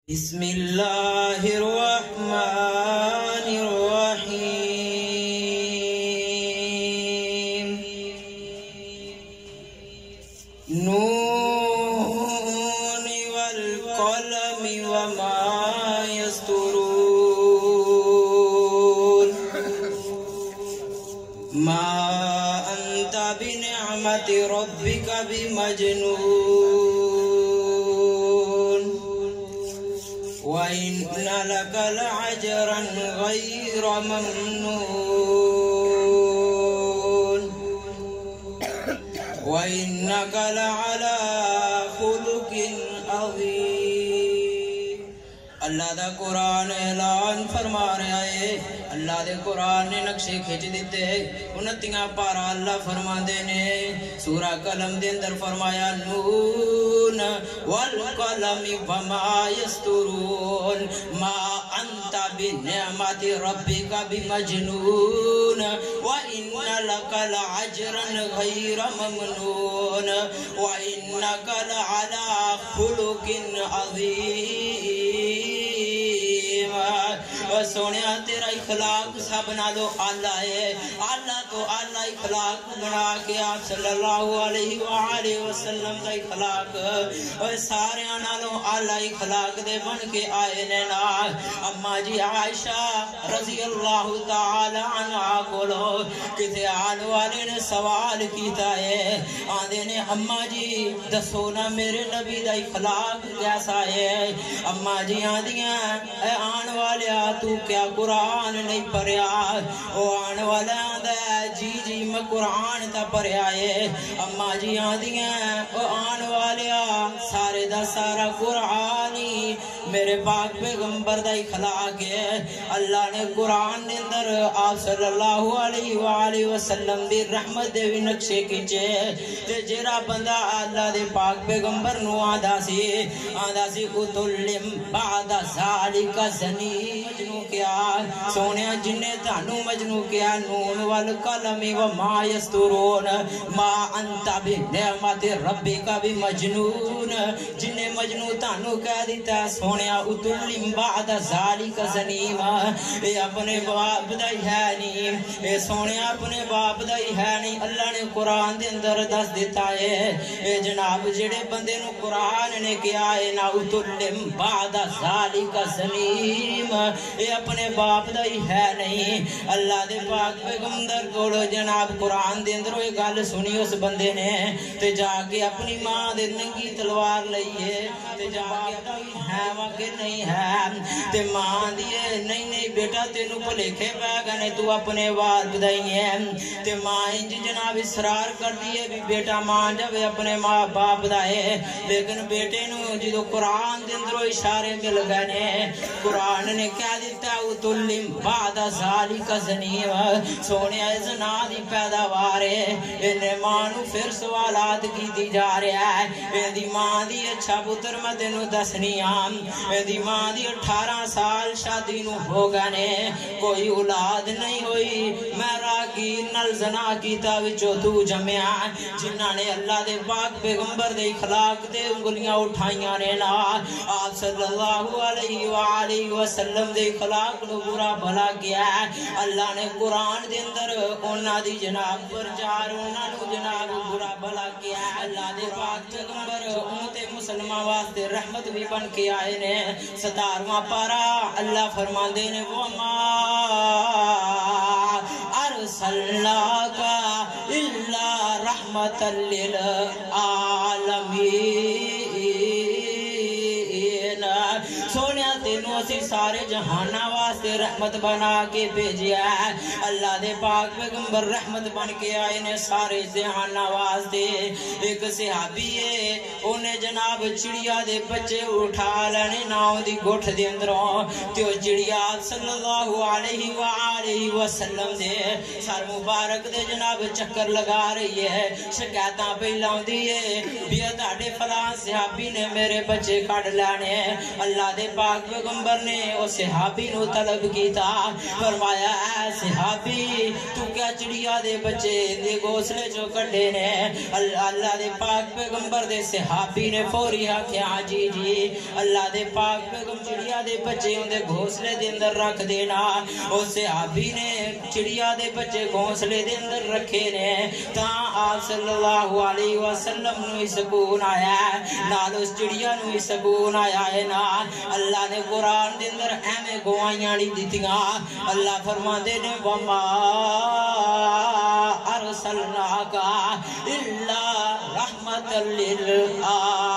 بسم اللہ الرحمن الرحیم نون والقلم وما يسطرون ما انت بنعمت ربك بمجنون وَإِنَّ لَكَ لَعَجْرًا غَيْرَ مَمْنُونٍ وَإِنَّكَ لَعَلَى خُلُقٍ عَظِيمٍ۔ اللہ دا قرآن اعلان فرما رہا ہے، اللہ دے قرآن نے نقشے کھچ دیتے 29 پارا اللہ فرما دینے سورہ قلم دے اندر فرمایا نون والقلم وما یسطرون ما انت بنعمت ربک بمجنون وَإِنَّ لَكَ لَعَجْرًا غَيْرَ مَمْنُونٍ وَإِنَّكَ لَعَلَى خُلُقٍ عَظِيمٍ۔ سونیا تیرا اخلاق سب نالو اعلیٰ ہے، اعلیٰ تو اعلیٰ اخلاق بنا کے آپ صلی اللہ علیہ وآلہ وسلم کا اخلاق سارے نالو اعلیٰ اخلاق دے بن کے آئے نینا۔ اما جی عائشہ رضی اللہ تعالی عنہ کولو کسی آل والے نے سوال کیتا ہے، آندے نے اما جی دسو نا میرے نبی دا اخلاق کیسا ہے؟ اما جی آندیاں اے آن والے تو کیا قرآن نہیں پڑھیا؟ او آن والا آندہ جی میں قرآن تا پڑھیا ہے۔ اما جی آندیاں او آن والے سارے دا سارا قرآنی میرے پاک پیغمبر دا اخلاق ہے۔ اللہ نے قرآن نے اندر آپ صلی اللہ علیہ وآلہ وسلم دی رحمت دے بھی نقشے کیچے تے جیرا بندہ اللہ دے پاک پیغمبر نو آدھا سی اتلم بعد ذالک زنی مجنو کیا سونیا جنہیں تانو مجنو کیا نون والقلم وما یسطرون ما انت بنعمت ربک بمجنون جنہیں مجنو تانو کہہ دیتا سونیا اتلم بعد ذالک زنیم اے اپنے باپ دا ہی ہے نہیں، اے سونیا اپنے باپ دا ہی ہے نہیں۔ اللہ نے قرآن دے اندر دس دیتا ہے اے جناب جڑے بندے نو قرآن نے کیا ہے نا اتلم بعد ذالک زنیم اے اپنے باپ دا ہی ہے نہیں۔ اللہ دے پاک پیغمبر کولو جناب قرآن دے اندر یہ گل سنی اس بندے نے تے جا کے اپنی ماں دے ننگی تلوار لئیے تے جا کے ہے واقع نہیں ہے تے ماں دیئے نہیں بیٹا تینو پلیکھے پہ گنے تو اپنے وار بدائی ہیں تے ماں انج جناب اسرار کر دیئے بھی بیٹا ماں جب اپنے ماں باپ دائے لیکن بیٹے نو جدو قرآن دے اندر اشارے مل گنے قرآن نے کیا دیتا اتلم بعد ذالک زنیم سونیا زنا دی پیداوارے انہیں ماں نو پھر سوالات کی دی جا رہا ہے دی ماں دی اچھا پتر میں تینو دسنی آم دی ماں دی 18 سال شادی نو ہو گنے کوئی اولاد نہیں ہوئی میرا کی نل زنا کی تاوچو تو جمعہ جنہ نے اللہ دے پاک پیغمبر دے اخلاق دے انگلیاں اٹھائیاں رہنا آپ صلی اللہ علیہ وآلہ وسلم دے اخلاق نو برا بھلا کیا ہے۔ اللہ نے قرآن دے اندر اونا دی جناب پر چار اونا نو جناب برا بھلا کیا ہے۔ اللہ دے پاک پیغمبر امت مسلمہ واسطے رحمت بھی بن کے آئے نے 17واں پارا اللہ فرما دینے وَمَا أَرْسَلْنَاكَ إِلَّا رَحْمَةً لِلْعَالَمِينَ سونیا تینوں اسی سارے جہانہ واسطے رحمت بنا کے بھیجیا ہے۔ اللہ دے پاک پیغمبر رحمت بن کے آئے نے سارے جہانہ واسطے۔ ایک صحابی ہے انہیں جناب چڑیا دے بچے اٹھا لینے ناؤں دی گھٹ دے اندروں تیو چڑیا صلی اللہ علیہ وآلہ وسلم دے سر مبارک دے جناب چکر لگا رہی ہے شکایتاں پہ لاؤں دیئے بیداڑے فلان صحابی نے میرے بچے کھڑ لانے اللہ دے پاک پیغمبر نے اس صحابی نو طلب کیتا فرمایا اے صحابی تو کیا چڑیا دے بچے دے گھونسلے چو کڈے نے اللہ دے پاک پیغمبر دے صحابی نے فوری آکھیا جی جی اللہ دے پاک پیغمبر چڑیا دے بچے ان دے گھونسلے دے اندر رکھ دینا اس صحابی نے چڑیا دے بچے گھونسلے دے اندر رکھے نے تا آپ صلی اللہ علیہ وسلم نو سکون آیا ہے نال اس چڑیا نو سکون آیا ہے نا اللہ نے قرآن دے اندر ایویں گوائیاں نہیں دتیاں اللہ فرماندے نے وما ارسلناک الا رحمت للعالمین